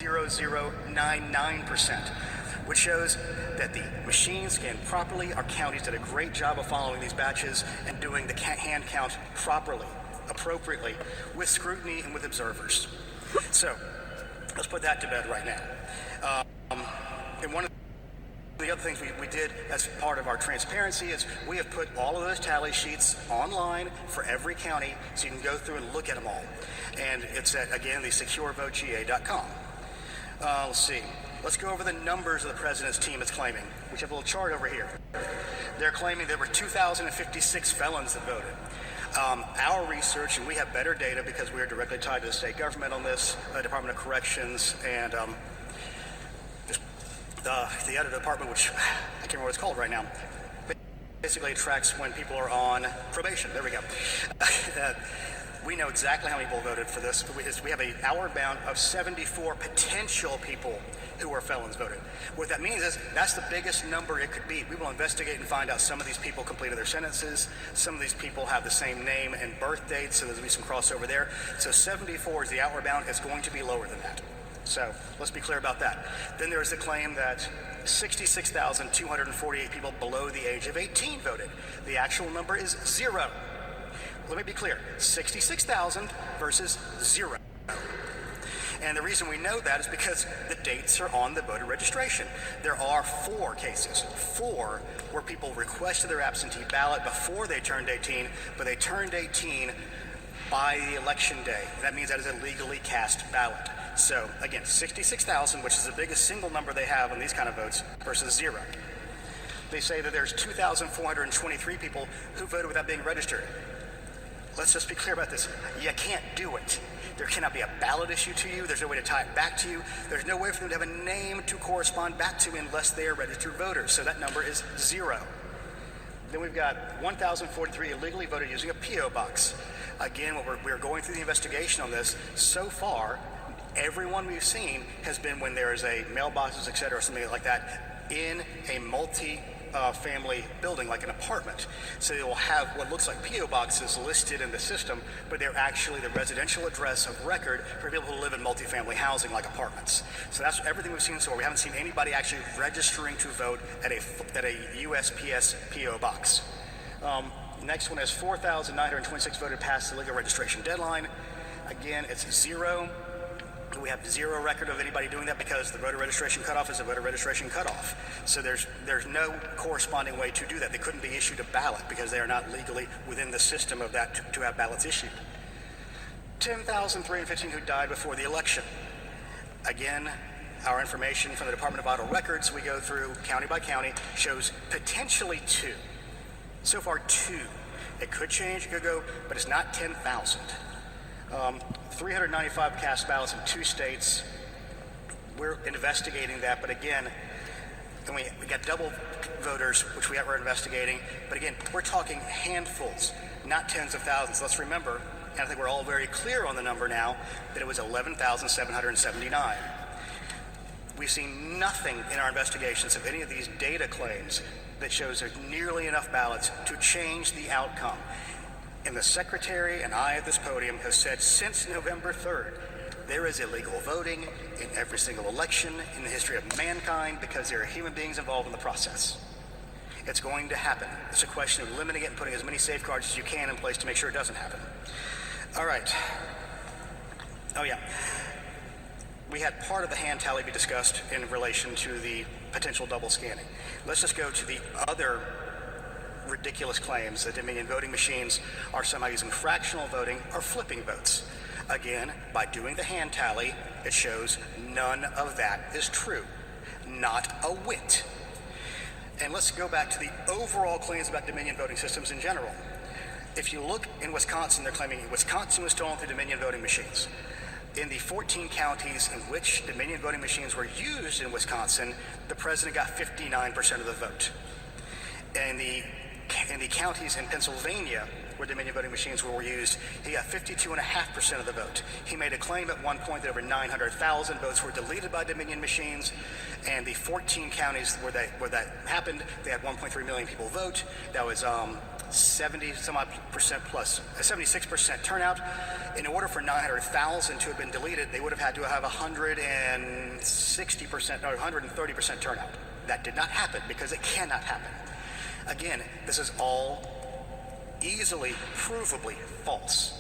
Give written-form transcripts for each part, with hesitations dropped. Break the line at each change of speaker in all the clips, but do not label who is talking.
.0099%, which shows that the machines scanned properly. Our counties did a great job of following these batches and doing the hand count properly, appropriately, with scrutiny and with observers. So let's put that to bed right now. And one of the other things we did as part of our transparency is we have put all of those tally sheets online for every county so you can go through and look at them all. And it's at, again, the securevotegA.com. Let's see. Let's go over the numbers of the president's team is claiming. We have a little chart over here. They're claiming there were 2,056 felons that voted. Our research, and we have better data because we are directly tied to the state government on this, Department of Corrections, and the other department, which I can't remember what it's called right now, basically tracks when people are on probation. There we go. We know exactly how many people voted for this. We have an hour bound of 74 potential people who are felons voted. What that means is that's the biggest number it could be. We will investigate and find out some of these people completed their sentences. Some of these people have the same name and birth date, so there's going to be some crossover there. So 74 is the outward bound. It's going to be lower than that. So let's be clear about that. Then there's the claim that 66,248 people below the age of 18 voted. The actual number is 0. Let me be clear, 66,000 versus 0. And the reason we know that is because the dates are on the voter registration. There are 4 cases, 4 where people requested their absentee ballot before they turned 18, but they turned 18 by the election day. That means that is a legally cast ballot. So again, 66,000, which is the biggest single number they have on these kind of votes, versus 0. They say that there's 2,423 people who voted without being registered. Let's just be clear about this. You can't do it. There cannot be a ballot issue to you. There's no way to tie it back to you. There's no way for them to have a name to correspond back to unless they are registered voters. So that number is 0. Then we've got 1,043 illegally voted using a P.O. box. Again, we're going through the investigation on this. So far, everyone we've seen has been when there is a mailboxes, et cetera, or something like that in a multi-family building, like an apartment. So they will have what looks like P.O. boxes listed in the system, but they're actually the residential address of record for people who live in multi-family housing, like apartments. So that's everything we've seen so far. We haven't seen anybody actually registering to vote at a USPS P.O. box. Next one is 4,926 voted past the legal registration deadline. Again, it's 0. We have 0 record of anybody doing that because the voter registration cutoff is a voter registration cutoff. So there's no corresponding way to do that. They couldn't be issued a ballot because they are not legally within the system of that to have ballots issued. 10,315 who died before the election. Again, our information from the Department of Vital Records, we go through county by county, shows potentially 2. So far 2. It could change, it could go, but it's not 10,000. 395 cast ballots in 2 states. We're investigating that, but again, and we got double voters, which we're investigating, but again, we're talking handfuls, not tens of thousands. Let's remember, and I think we're all very clear on the number now, that it was 11,779. We've seen nothing in our investigations of any of these data claims that shows there's nearly enough ballots to change the outcome. And the Secretary and I at this podium have said since November 3rd, there is illegal voting in every single election in the history of mankind because there are human beings involved in the process. It's going to happen. It's a question of limiting it and putting as many safeguards as you can in place to make sure it doesn't happen. All right. Oh yeah. We had part of the hand tally be discussed in relation to the potential double scanning. Let's just go to the other ridiculous claims that Dominion voting machines are somehow using fractional voting or flipping votes. Again, by doing the hand tally, it shows none of that is true. Not a whit. And let's go back to the overall claims about Dominion voting systems in general. If you look in Wisconsin, they're claiming Wisconsin was stolen through Dominion voting machines. In the 14 counties in which Dominion voting machines were used in Wisconsin, the president got 59% of the vote. In the counties in Pennsylvania where Dominion voting machines were used, he got 52.5% of the vote. He made a claim at one point that over 900,000 votes were deleted by Dominion machines, and the 14 counties where that happened, they had 1.3 million people vote. That was 70 some odd percent plus, 76% turnout. In order for 900,000 to have been deleted, they would have had to have 160% or 130% turnout. That did not happen because it cannot happen. Again, this is all easily provably false.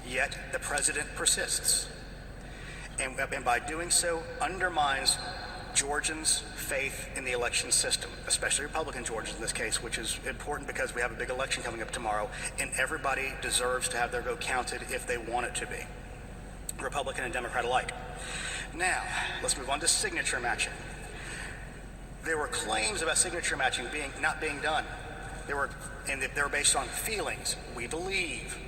Yet the president persists. And by doing so, undermines Georgians' faith in the election system, especially Republican Georgians in this case, which is important because we have a big election coming up tomorrow, and everybody deserves to have their vote counted if they want it to be, Republican and Democrat alike. Now, let's move on to signature matching. There were claims about signature matching not being done. They were based on feelings. We believe.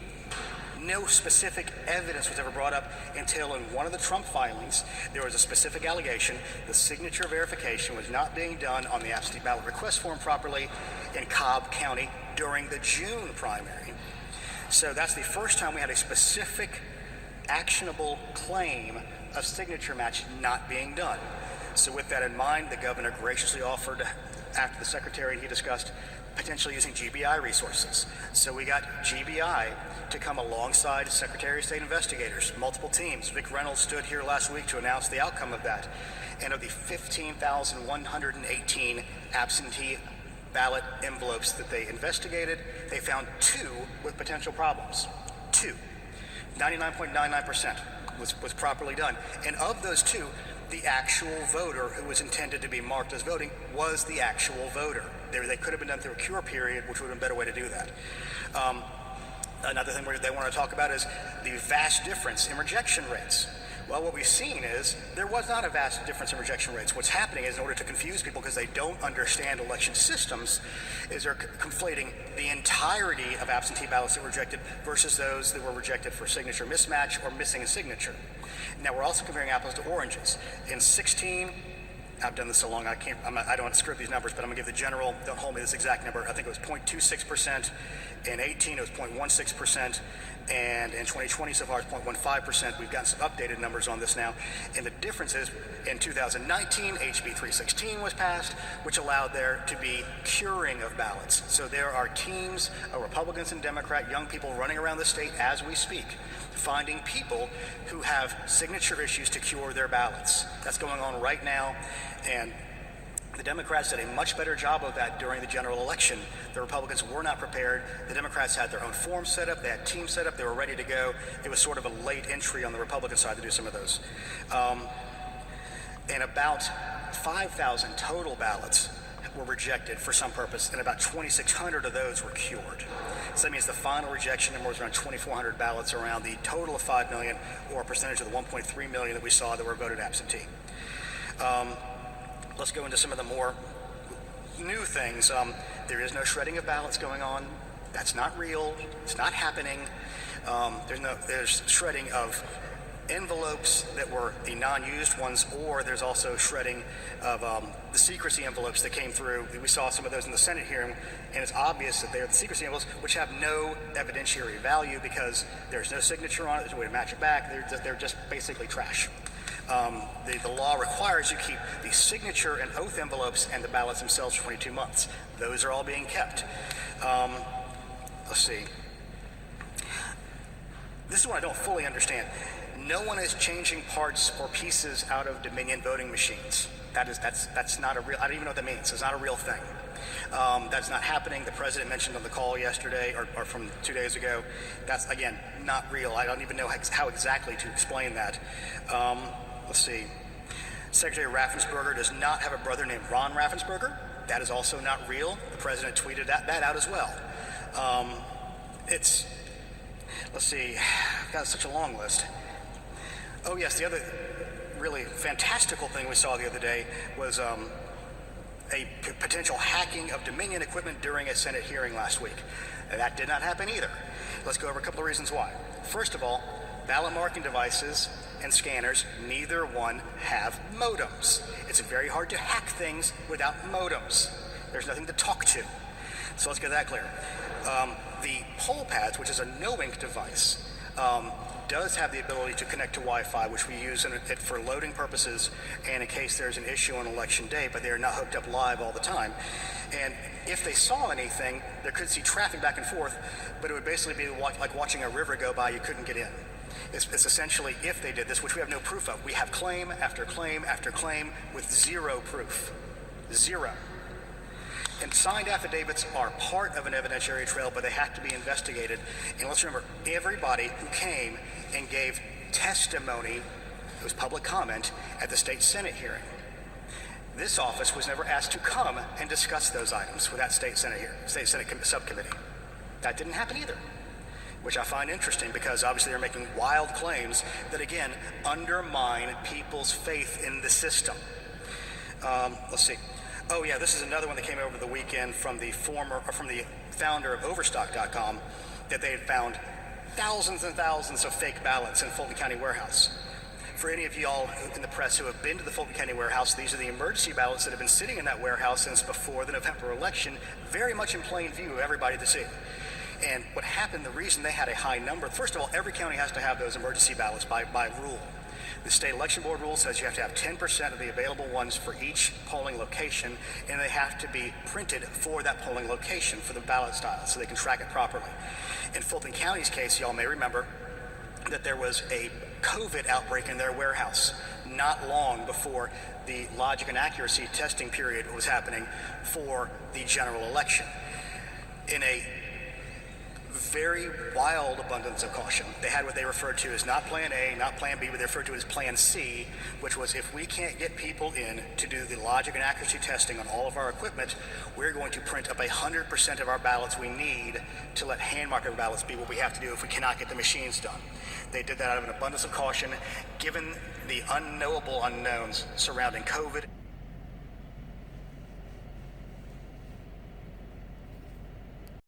No specific evidence was ever brought up until in one of the Trump filings, there was a specific allegation the signature verification was not being done on the absentee ballot request form properly in Cobb County during the June primary. So that's the first time we had a specific, actionable claim of signature match not being done. So with that in mind, the governor graciously offered, after the secretary he discussed, potentially using GBI resources. So we got GBI to come alongside Secretary of State investigators, multiple teams. Vic Reynolds stood here last week to announce the outcome of that. And of the 15,118 absentee ballot envelopes that they investigated, they found 2 with potential problems. 2. 99.99% was properly done. And of those 2, the actual voter who was intended to be marked as voting was the actual voter. They could have been done through a cure period, which would have been a better way to do that. Another thing they want to talk about is the vast difference in rejection rates. Well, what we've seen is there was not a vast difference in rejection rates. What's happening is, in order to confuse people because they don't understand election systems, is they're conflating the entirety of absentee ballots that were rejected versus those that were rejected for signature mismatch or missing a signature. Now, we're also comparing apples to oranges. In 16, I've done this so long, I don't want to screw up these numbers, but I'm going to give the general, don't hold me this exact number. I think it was 0.26%. In 18, it was 0.16%. And in 2020 so far, it's 0.15%. We've gotten some updated numbers on this now. And the difference is, in 2019, HB 316 was passed, which allowed there to be curing of ballots. So there are teams of Republicans and Democrat, young people running around the state as we speak, finding people who have signature issues to cure their ballots. That's going on right now. And the Democrats did a much better job of that during the general election. The Republicans were not prepared. The Democrats had their own forms set up. They had teams set up. They were ready to go. It was sort of a late entry on the Republican side to do some of those. And about 5,000 total ballots were rejected for some purpose, and about 2,600 of those were cured. So that means the final rejection number was around 2,400 ballots, around the total of 5 million, or a percentage of the 1.3 million that we saw that were voted absentee. Let's go into some of the more new things. There is no shredding of ballots going on. That's not real. It's not happening. There's shredding of envelopes that were the non-used ones, or there's also shredding of the secrecy envelopes that came through. We saw some of those in the Senate hearing, and it's obvious that they're the secrecy envelopes, which have no evidentiary value because there's no signature on it. There's no way to match it back. They're just basically trash. The law requires you keep the signature and oath envelopes and the ballots themselves for 22 months. Those are all being kept. Let's see. This is what I don't fully understand. No one is changing parts or pieces out of Dominion voting machines. That's not a real, I don't even know what that means. It's not a real thing. That's not happening. The president mentioned on the call yesterday, or from 2 days ago, that's, again, not real. I don't even know how exactly to explain that. Let's see. Secretary Raffensperger does not have a brother named Ron Raffensperger. That is also not real. The president tweeted that out as well. Let's see, I've got such a long list. Oh yes, the other really fantastical thing we saw the other day was a potential hacking of Dominion equipment during a Senate hearing last week. That did not happen either. Let's go over a couple of reasons why. First of all, ballot marking devices and scanners, neither one have modems. It's very hard to hack things without modems. There's nothing to talk to. So let's get that clear. The poll pads, which is a no-ink device, does have the ability to connect to Wi-Fi, which we use it for loading purposes and in case there's an issue on election day, but they are not hooked up live all the time. And if they saw anything, they could see traffic back and forth, but it would basically be like watching a river go by. You couldn't get in. It's essentially if they did this, which we have no proof of. We have claim after claim after claim with zero proof. Zero. And signed affidavits are part of an evidentiary trail, but they have to be investigated. And let's remember, everybody who came and gave testimony, it was public comment, at the state Senate hearing. This office was never asked to come and discuss those items with that state Senate subcommittee. That didn't happen either, which I find interesting because obviously they're making wild claims that, again, undermine people's faith in the system. Let's see. Oh yeah, this is another one that came over the weekend from the founder of Overstock.com, that they had found thousands and thousands of fake ballots in Fulton County warehouse. For any of y'all in the press who have been to the Fulton County warehouse, these are the emergency ballots that have been sitting in that warehouse since before the November election, very much in plain view of everybody to see. And what happened, the reason they had a high number, first of all, every county has to have those emergency ballots by rule. The state election board rule says you have to have 10% of the available ones for each polling location, and they have to be printed for that polling location for the ballot style so they can track it properly. In Fulton County's case, y'all may remember that there was a COVID outbreak in their warehouse not long before the logic and accuracy testing period was happening for the general election. In a very wild abundance of caution, they had what they referred to as not plan A, not plan B, but they referred to as plan C, which was if we can't get people in to do the logic and accuracy testing on all of our equipment, we're going to print up 100% of our ballots we need to let hand marker ballots be what we have to do if we cannot get the machines done. They did that out of an abundance of caution, given the unknowable unknowns surrounding COVID.